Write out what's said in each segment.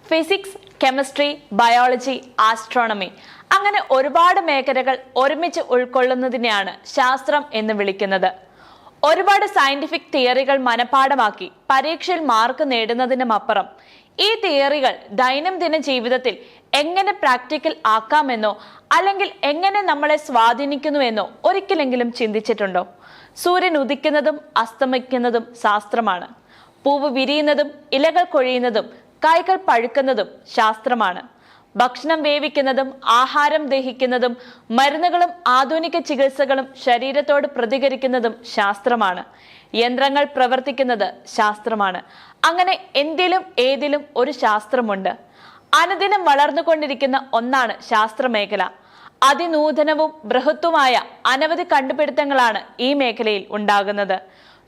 Physics, chemistry, biology, astronomy അങ്ങനെ ഒരുപാട് മേഖലകൾ ഒരുമിച്ച് ഉൾക്കൊള്ളുന്നതിനെയാണ് ശാസ്ത്രം എന്ന് വിളിക്കുന്നത്. ഒരുപാട് സയന്റിഫിക് തിയറികൾ മനഃപ്പാഠമാക്കി പരീക്ഷയിൽ മാർക്ക് നേടുന്നതിനുമപ്പുറം ഈ തിയറികൾ ദൈനംദിന ജീവിതത്തിൽ എങ്ങനെ പ്രാക്ടിക്കൽ ആക്കാമെന്നോ അല്ലെങ്കിൽ എങ്ങനെ നമ്മളെ സ്വാധീനിക്കുന്നുവെന്നോ ഒരിക്കലെങ്കിലും ചിന്തിച്ചിട്ടുണ്ടോ? സൂര്യൻ ഉദിക്കുന്നതും അസ്തമിക്കുന്നതും ശാസ്ത്രമാണ്. പൂവ് വിരിയുന്നതും ഇലകൾ കൊഴിയുന്നതും കായ്കൾ പഴുക്കുന്നതും ശാസ്ത്രമാണ്. ഭക്ഷണം വേവിക്കുന്നതും ആഹാരം ദഹിക്കുന്നതും മരുന്നുകളും ആധുനിക ചികിത്സകളും ശരീരത്തോട് പ്രതികരിക്കുന്നതും ശാസ്ത്രമാണ്. യന്ത്രങ്ങൾ പ്രവർത്തിക്കുന്നത് ശാസ്ത്രമാണ്. അങ്ങനെ എന്തിലും ഏതിലും ഒരു ശാസ്ത്രമുണ്ട്. അനുദിനം വളർന്നുകൊണ്ടിരിക്കുന്ന ഒന്നാണ് ശാസ്ത്രമേഖല. അതിനൂതനവും ബൃഹത്തുമായ അനവധി കണ്ടുപിടുത്തങ്ങളാണ് ഈ മേഖലയിൽ ഉണ്ടാകുന്നത്.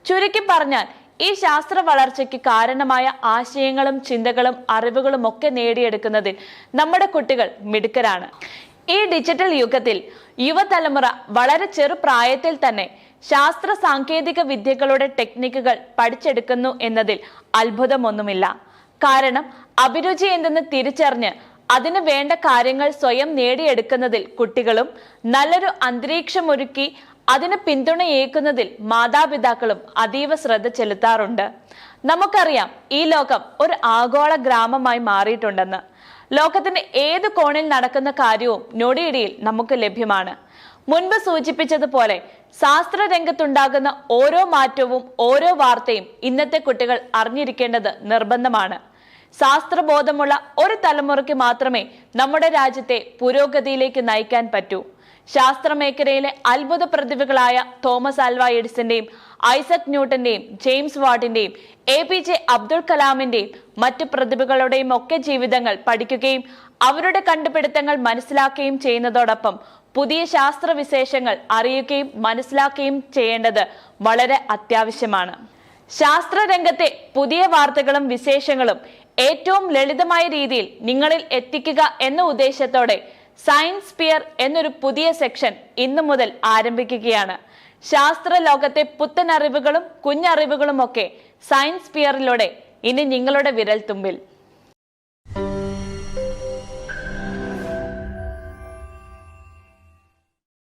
ചുരുക്കി പറഞ്ഞാൽ ഈ ശാസ്ത്ര വളർച്ചയ്ക്ക് കാരണമായ ആശയങ്ങളും ചിന്തകളും അറിവുകളും ഒക്കെ നേടിയെടുക്കുന്നതിൽ നമ്മുടെ കുട്ടികൾ മിടുക്കരാണ്. ഈ ഡിജിറ്റൽ യുഗത്തിൽ യുവതലമുറ വളരെ ചെറുപ്രായത്തിൽ തന്നെ ശാസ്ത്ര സാങ്കേതിക വിദ്യകളുടെ ടെക്നിക്കുകൾ പഠിച്ചെടുക്കുന്നു എന്നതിൽ അത്ഭുതമൊന്നുമില്ല. കാരണം അഭിരുചി എന്തെന്ന് തിരിച്ചറിഞ്ഞ് അതിന് വേണ്ട കാര്യങ്ങൾ സ്വയം നേടിയെടുക്കുന്നതിൽ കുട്ടികളും നല്ലൊരു അന്തരീക്ഷമൊരുക്കി അതിന് പിന്തുണയേക്കുന്നതിൽ മാതാപിതാക്കളും അതീവ ശ്രദ്ധ ചെലുത്താറുണ്ട്. നമുക്കറിയാം ഈ ലോകം ഒരു ആഗോള ഗ്രാമമായി മാറിയിട്ടുണ്ടെന്ന്. ലോകത്തിന്റെ ഏത് കോണിൽ നടക്കുന്ന കാര്യവും നൊടിയിടയിൽ നമുക്ക് ലഭ്യമാണ്. മുൻപ് സൂചിപ്പിച്ചതുപോലെ ശാസ്ത്ര രംഗത്തുണ്ടാകുന്ന ഓരോ മാറ്റവും ഓരോ വാർത്തയും ഇന്നത്തെ കുട്ടികൾ അറിഞ്ഞിരിക്കേണ്ടത് നിർബന്ധമാണ്. ശാസ്ത്രബോധമുള്ള ഒരു തലമുറയ്ക്ക് മാത്രമേ നമ്മുടെ രാജ്യത്തെ പുരോഗതിയിലേക്ക് നയിക്കാൻ പറ്റൂ. ശാസ്ത്രമേഖലയിലെ അത്ഭുത പ്രതിഭകളായ തോമസ് ആൽവ എഡിസന്റെയും ഐസക് ന്യൂട്ടന്റെയും ജെയിംസ് വാട്ടിന്റെയും APJ അബ്ദുൾ കലാമിന്റെയും മറ്റു പ്രതിഭകളുടെയും ഒക്കെ ജീവിതങ്ങൾ പഠിക്കുകയും അവരുടെ കണ്ടുപിടുത്തങ്ങൾ മനസ്സിലാക്കുകയും ചെയ്യുന്നതോടൊപ്പം പുതിയ ശാസ്ത്രവിശേഷങ്ങൾ അറിയുകയും മനസ്സിലാക്കുകയും ചെയ്യേണ്ടത് വളരെ അത്യാവശ്യമാണ്. ശാസ്ത്ര രംഗത്തെ പുതിയ വാർത്തകളും വിശേഷങ്ങളും ഏറ്റവും ലളിതമായ രീതിയിൽ നിങ്ങളിൽ എത്തിക്കുക എന്ന ഉദ്ദേശത്തോടെ സയൻസ് പിയർ എന്നൊരു പുതിയ സെക്ഷൻ ഇന്നു മുതൽ ആരംഭിക്കുകയാണ്. ശാസ്ത്ര ലോകത്തെ പുത്തൻ അറിവുകളും കുഞ്ഞറിവുകളും ഒക്കെ സയൻസ് പിയറിലൂടെ ഇനി നിങ്ങളുടെ വിരൽ തുമ്പിൽ.